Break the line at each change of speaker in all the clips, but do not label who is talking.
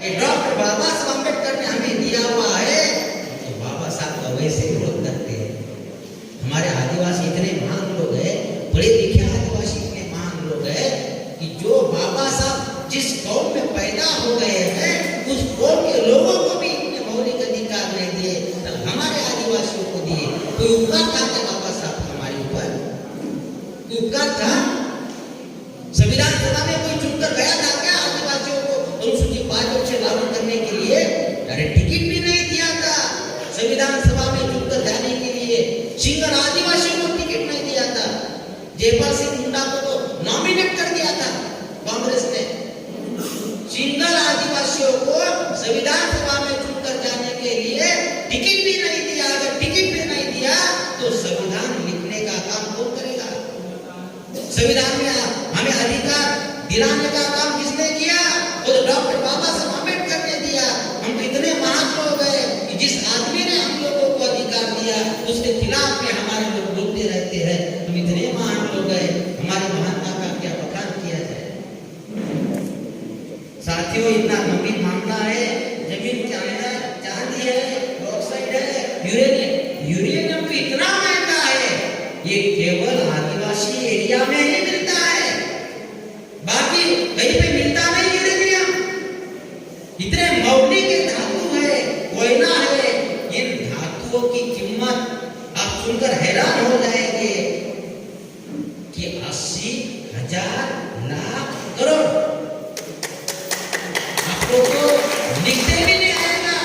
ये डॉक्टर बाबा साहब अम्बेडकर ने हमें दिया हुआ है, तो बाबा साहब का वैसे विरोध करते हैं। हमारे आदिवासी इतने महान लोग हैं, बड़े लिखे आदिवासी इतने महान लोग हैं कि जो बाबा साहब जिस कौम में पैदा हो गए हैं उस कौम के लोगों को भी इतने मौलिक अधिकार नहीं दिए, तो हमारे आदिवासियों को दिए। कोई उपकार था क्या बाबा साहब हमारे ऊपर? कोई उपकार था? संविधान सभा में कोई चुनकर गया था क्या आदिवासियों को अनुसूचित 5 से लागू करने के लिए? अरे टिकट भी नहीं दिया था संविधान सभा में चुनकर जाने के लिए। सिंगल आदिवासियों को टिकट नहीं दिया था। जयपाल सिंह मुंडा को तो नॉमिनेट कर दिया था कांग्रेस ने। सिंगल आदिवासियों को संविधान सभा में चुनकर जाने के लिए टिकट भी नहीं दिया। अगर टिकट भी नहीं दिया तो संविधान लिखने का काम कौन करेगा? संविधान में हमें अधिकार दिलाने का काम किसने किया? तो डॉक्टर बाबा साहब अम्बेडकर ने दिया। हम तो इतने महान लोग हैं कि जिस आदमी ने हम लोगों को अधिकार दिया उसके खिलाफ में हमारे लोग बोलते रहते हैं। हम इतने महान लोग हैं, हमारी महानता का क्या बखान किया जाए? साथियों, इतना गंभीर मामला है। जमीन चांदी है, बॉक्साइट है, यूरेनियम तो इतना महंगा है, ये केवल आदिवासी एरिया में ही मिलता है, बाकी कहीं पे मिलता नहीं यूरेनियम। इतने मौलिक धातु है, कोयला है। इन धातुओं की कीमत आप सुनकर हैरान हो जाएंगे कि 80,000 लाख करोड़। आपको तो लिखते भी नहीं आएगा।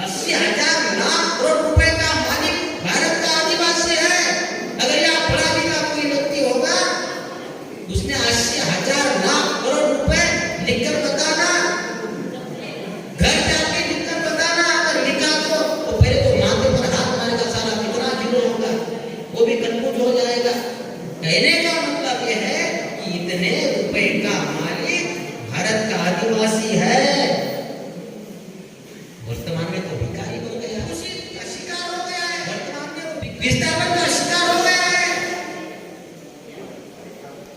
80,000 लाख करोड़ रुपए का मालिक भारत का आदिवासी है। अगर यह पढ़ा लिखा कोई व्यक्ति होगा उसने 80,000 लाख करोड़ रुपए लिखकर बताना, घर जाके लिखकर बताना। अगर लिखा तो पहले तो माथे पर हाथ मारेगा, सारा कितना जीरो होगा वो भी कंफ्यूज हो जाएगा। कहने का मतलब यह है कि इतने रुपए का मालिक भारत का आदिवासी है। वर्तमान में तो भिखारी हो गया, उसी का शिकार हो गया है। वर्तमान में विस्थापन का शिकार हो गया है।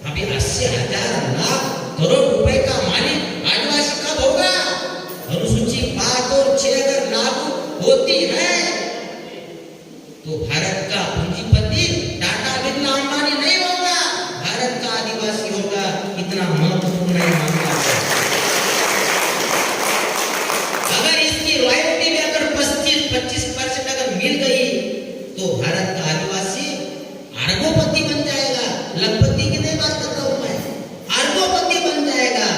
अभी 80,000 लाख करोड़ रुपए का मालिक आदिवासी कब होगा? अनुसूची 5 और 6 अगर लागू होती है तो भारत का पूंजीपति टाटा बिरला अंबानी नहीं होगा, भारत का आदिवासी होगा। इतना महत्वपूर्ण है मामला। अगर इसकी रॉयल्टी में अगर 25% अगर मिल गई तो भारत का आदिवासी अर्बोपति बन जाएगा। लखपति की नहीं बात कर रहा हूं मैं, अर्बोपति बन जाएगा।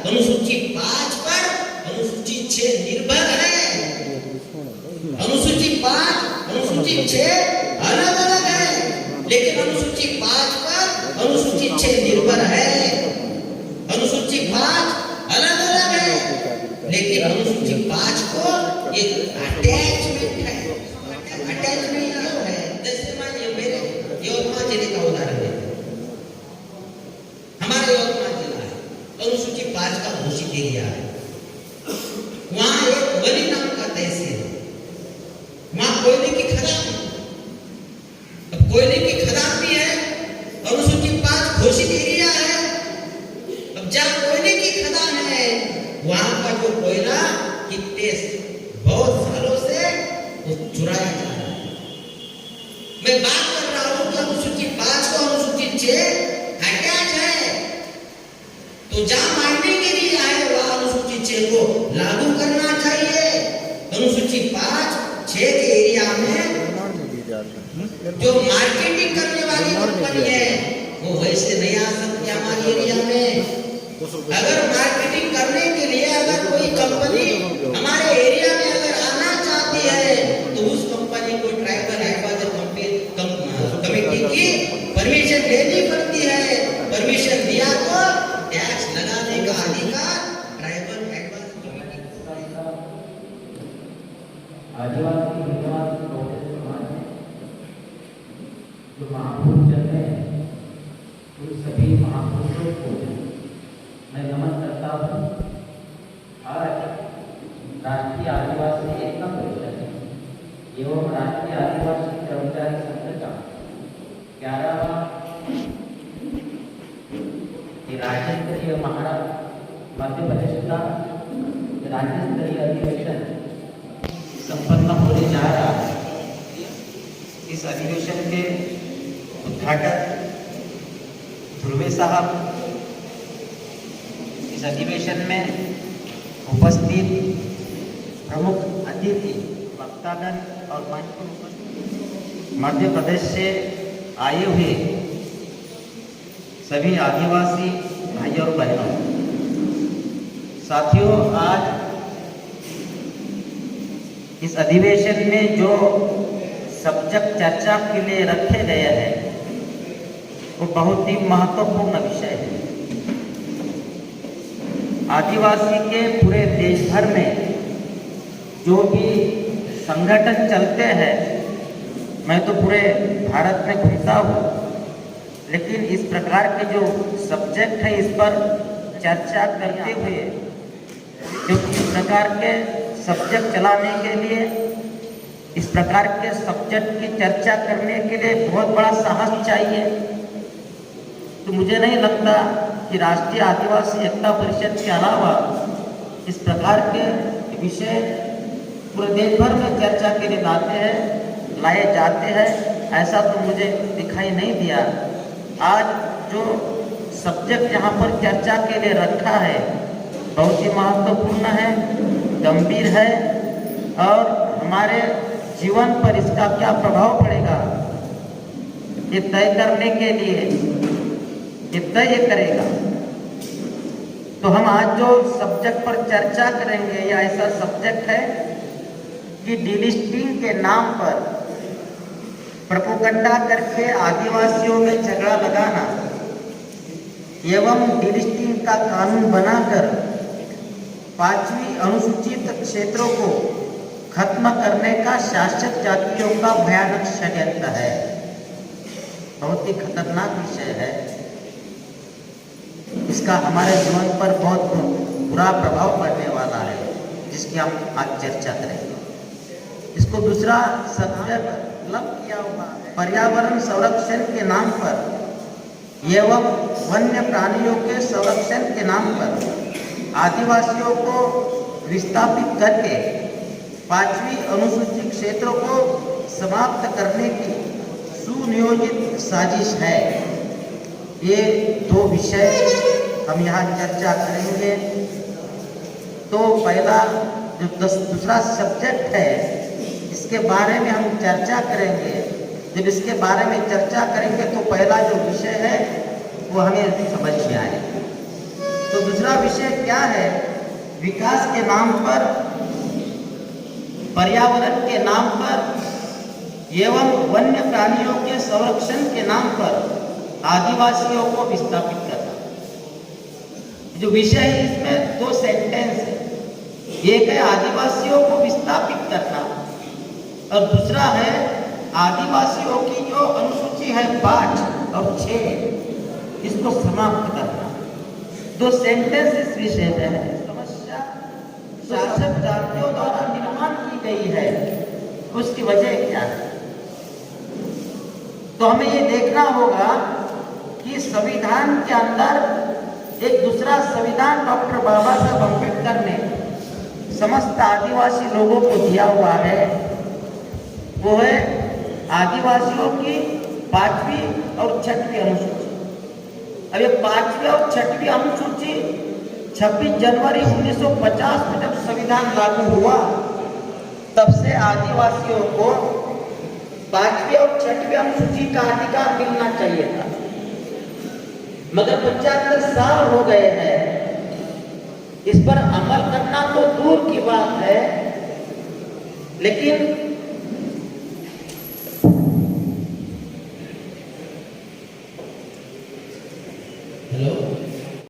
अनुसूची 5 पर अनुसूची 6 निर्भर है। अनुसूची 5, अनुसूची 6 अलग अलग है, लेकिन अनुसूची 5 पर अनुसूची 6 निर्भर है। अनुसूची 5 अलग अलग है, लेकिन अनुसूची 5 को एक अटैचमेंट है। अटैचमेंट क्यों है? जैसे मानिए मेरे यवतमाल जिले का उदाहरण है। हमारे यवतमाल जिला है, अनुसूची 5 का घोषित एरिया है। वहां एक वली नाम का तहसील है, वहां कोयले की खदान है। अब कोयले की खदान भी है, अनुसूची 5 घोषित एरिया है। अब जहां कोयले की खदान है वहां का जो कोयला कितने बहुत सालों से वो चुराया जा रहा है। मैं बात कर रहा हूं कि अनुसूची 5 को अनुसूची 6 अटैच है, तो जहां मायने के लिए आए वहां अनुसूची 6 को लागू करना चाहिए। अनुसूची 5, 6 के एरिया में जो मार्केटिंग करने वाली कंपनी है वो वैसे नहीं आ सकती हमारे एरिया में। अगर मार्केटिंग करने के लिए अगर कोई कंपनी हमारे एरिया में अगर आना चाहती है तो उस कंपनी को ट्राइबल एडवाइजर कमेटी की परमिशन लेनी पड़ती है। परमिशन दिया तो टैक्स लगाने का अधिकार ट्राइबल एडवाइजर कमेटी को।
आदिवासी जो महापुरुष चलते हैं उन सभी महापुरुषों को मैं नमन करता हूँ। आज राष्ट्रीय आदिवासी एकता परिषद एवं राष्ट्रीय आदिवासी कर्मचारी संघ का 11वां राज्य स्तरीय महाराज मध्य प्रदेश का राज्य स्तरीय अधिवेशन संपन्न होने जा रहा है। इस अधिवेशन के उद्घाटक ध्रुवे साहब, इस अधिवेशन में उपस्थित प्रमुख अतिथि वक्तागण और मंच पर उपस्थित मध्य प्रदेश से आए हुए सभी आदिवासी भाई और बहनों, साथियों, आज इस अधिवेशन में जो सब्जेक्ट चर्चा के लिए रखे गए हैं वो बहुत ही महत्वपूर्ण विषय है। आदिवासी के पूरे देश भर में जो भी संगठन चलते हैं, मैं तो पूरे भारत में घूमता हूँ, लेकिन इस प्रकार के जो सब्जेक्ट है इस पर चर्चा करते हुए, क्योंकि इस प्रकार के सब्जेक्ट चलाने के लिए, इस प्रकार के सब्जेक्ट की चर्चा करने के लिए बहुत बड़ा साहस चाहिए। तो मुझे नहीं लगता कि राष्ट्रीय आदिवासी एकता परिषद के अलावा इस प्रकार के विषय पूरे देश भर में चर्चा के लिए लाए जाते हैं, ऐसा तो मुझे दिखाई नहीं दिया। आज जो सब्जेक्ट यहाँ पर चर्चा के लिए रखा है बहुत ही महत्वपूर्ण है, गंभीर है और हमारे जीवन पर इसका क्या प्रभाव पड़ेगा ये तय करने के लिए ये तय करेगा। तो हम आज जो सब्जेक्ट पर चर्चा करेंगे यह ऐसा सब्जेक्ट है कि डिलिस्टिंग के नाम पर प्रोपेगेंडा करके आदिवासियों में झगड़ा लगाना एवं डिलिस्टिंग का कानून बनाकर 5वीं अनुसूचित क्षेत्रों को खत्म करने का शासक जातियों का भयानक षड्यंत्र है। बहुत ही खतरनाक विषय है। इसका हमारे जीवन पर बहुत बुरा प्रभाव पड़ने वाला है, जिसकी हम आज चर्चा करेंगे। इसको दूसरा सब्जेक्ट क्लब किया हुआ है पर्यावरण संरक्षण के नाम पर एवं वन्य प्राणियों के संरक्षण के नाम पर आदिवासियों को विस्थापित करके 5वीं अनुसूचित क्षेत्रों को समाप्त करने की सुनियोजित साजिश है। ये दो विषय हम यहाँ चर्चा करेंगे। तो पहला जो दूसरा सब्जेक्ट है इसके बारे में हम चर्चा करेंगे। जब इसके बारे में चर्चा करेंगे तो पहला जो विषय है वो हमें समझ में आएगा। तो दूसरा विषय क्या है? विकास के नाम पर, पर्यावरण के नाम पर एवं वन्य प्राणियों के संरक्षण के नाम पर आदिवासियों को विस्थापित करना। जो विषय है इसमें 2 सेंटेंस है। एक है आदिवासियों को विस्थापित करना और दूसरा है आदिवासियों की जो अनुसूची है 5 और 6 इसको समाप्त करना। 2 सेंटेंस इस विषय में है। समस्या शासक जातियों द्वारा निर्माण की गई है, उसकी वजह क्या है? तो हमें ये देखना होगा कि संविधान के अंदर एक दूसरा संविधान डॉक्टर बाबा साहब अम्बेडकर ने समस्त आदिवासी लोगों को दिया हुआ है। वो है आदिवासियों की 5वीं और 6वीं अनुसूची। अब ये 5वीं और 6वीं अनुसूची 26 जनवरी 1950 में जब संविधान लागू हुआ तब से आदिवासियों को 5वीं और 6वीं अनुसूची का अधिकार मिलना चाहिए था, मगर 75 साल हो गए हैं। इस पर अमल करना तो दूर की बात है, लेकिन